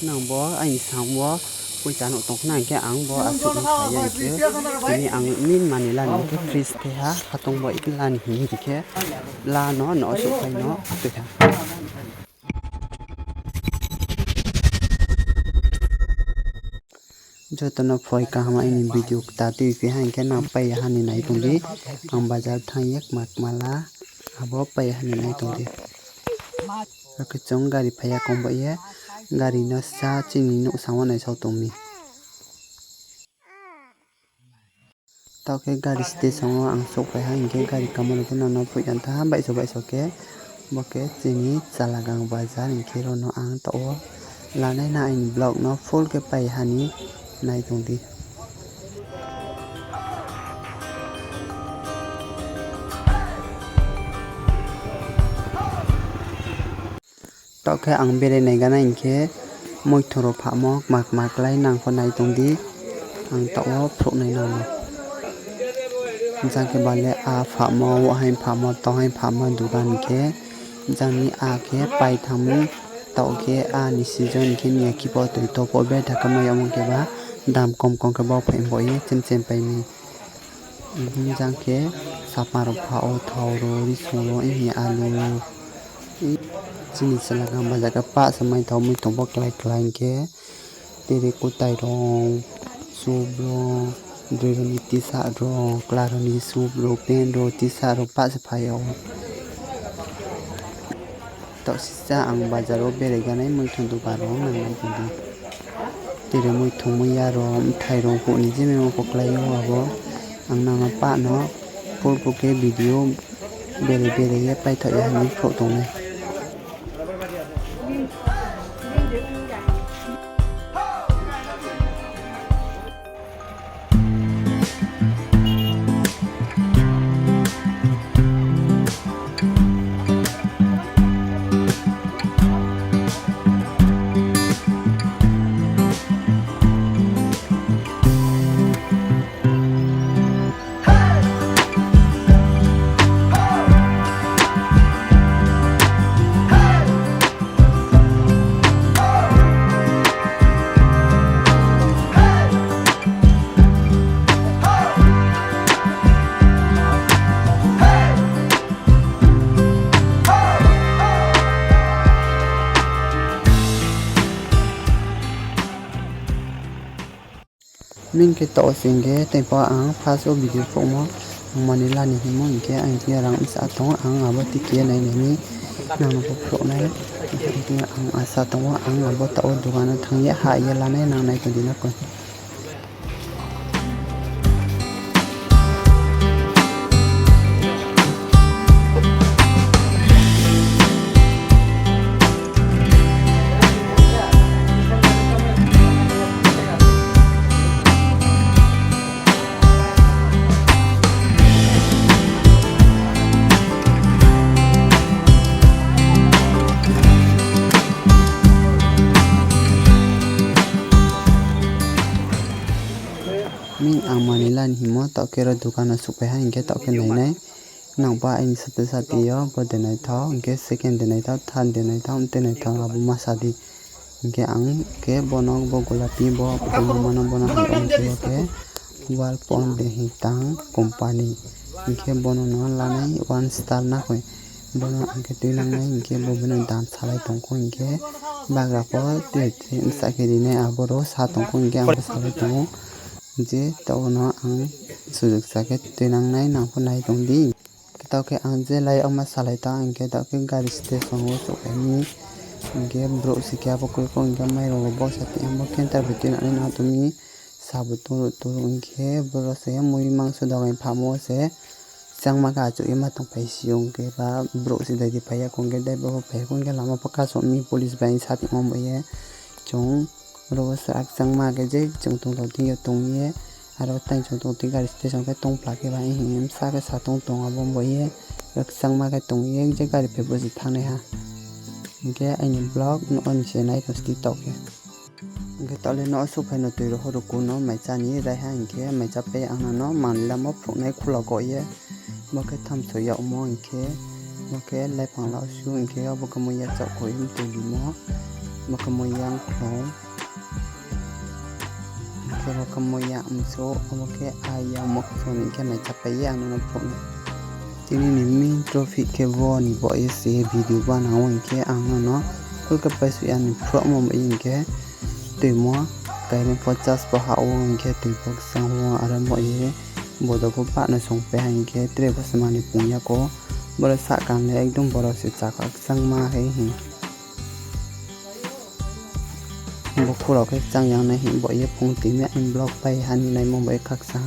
nang bo ai sang bo pui cha no tong nang ke ang bo asuk ni saya ke ini ang min manila ni ke freeze te ha khatong bo ikla ni hi ke la no no su kai no tu ha jotono phoi ka hama ini video ta tu ke han ke na pai ha ni nai tong di ang bazar thang yak mak mala abo pai ha ni nai tong di Khakchang gari phaya kom bo ye gari no sa chini no sawa nai sau tong mi tau ke gari station o ang sok pai ha inke gari kamano ke no phoi an tha bai so ke bo ke chini Chellagang Bazar inke ro no ang to o lanai na in vlog no full ke pai ha ni nai tong di tau ke ang bere nai gana inke moi thoro pha mo mak lai nang pho nai tong di ang to o phro nai na no jangke bale a pha mo wa hai pha mo to hai pha mo dukan ke jangni a ke pai thamu to ke a ni season ke ni ki po to po be thaka mai among ke ba dam kom ke ba phai bo ye chem pai ni jangke sapar pha o thoro ri solo i alu chini Chellagang Bazar ka pa samai thau mui to bo klai ke tere ko tai rong subro droni tisa ro klaroni subro pen ro tisa ro pa se phai o to sisa ang bazar o bere ganai mui thon du baro nang nai tong tere mui thong mui ya ro thai ro ko ni je me mo klai o abo ang nang pa no full ke video bere ye pai thai ha ni pho tong nai min ke to singe te pa ang phaso video pho mo manila ni mo inke ang ke rang sa thong ang abo ti ke nai ni nang bo pho nai ang asa thong ang abo ta o dukan thang ye ha ye la nai nang nai ko dina ko min ang manila ni mo ta ke ro dukan su pe ha inke ta ke nai nang ba ai sa ti yo bo de nai tha inke second de nai tha third de nai tha te nai tha abu ma sa di inke ang ke bonok bo gulapi bo mano bono ha ke Whirlpool de hitang company inke bono no lanai 1 star na koi bono angke tuinang nai inke bo bono dan salai tong ko inke bagra po te sa ke dine aboro sa tong ko inke ang salai tong je tau no ang sujak sake tuinang nai nang pho nai tong di tau ke ang je lai ama salai ta angke tau ke gari station o so ni angke bro sikya po ko angke mai ro bo sa ti am ken tar bitin ani na tumi sabutu tu angke bro se mui mang so dawai phamo se changma ka chu ima tong pai siong ke ba bro si dai di phaya kong ke dai bo phai kong ke lama paka so mi police bai sa ti mom ye chong ro sa changma ke je chung tong ti tong ye aro tai chung tong ti gari station ke tong pla ke ba him sa ke sa tong abom bo ye changma ke tong ye je gari pe bo ji thane ha ke ani vlog no on se nai to sti tok ke ke tole no su phai no tu ro ho ro ko no mai cha ni rai ha ke mai cha pe ang no man la mo phro nai khula ko ye mo ke tham so ya mo ke mo ke lai phang la su ke bo ko mo ya cha ko im tu mo มาขโมยยางของแค่มาขโมยยางมันโซ่เอามาแค่อายางมาขโมยแค่ไหนจะไปยางนั่นพวกนี้ทีนี้นี่มีทรอฟิกแค่วอนบอกไอ้เสียวิดีโอบ้านเอาอย่างแค่อ่างเนาะก็กลับไปสุดอันเพราะมันอย่างแค่ตัวมัวไกลเป็นพอจัสพอหาอย่างแค่ตัวพวกสังหัวอะไรบอกยังบอกตัวพวกป้าในส่งไปให้แค่เตรียมภาษามันในปุ่งยาก็บริษัทการเลี้ยงต้องบริษัทจากสังมาให้เห็นบอกพวกเราแค่จังอย่างในเห็นบอกยังพงตีแม่อินบล็อกไปหันในมองไปคักษา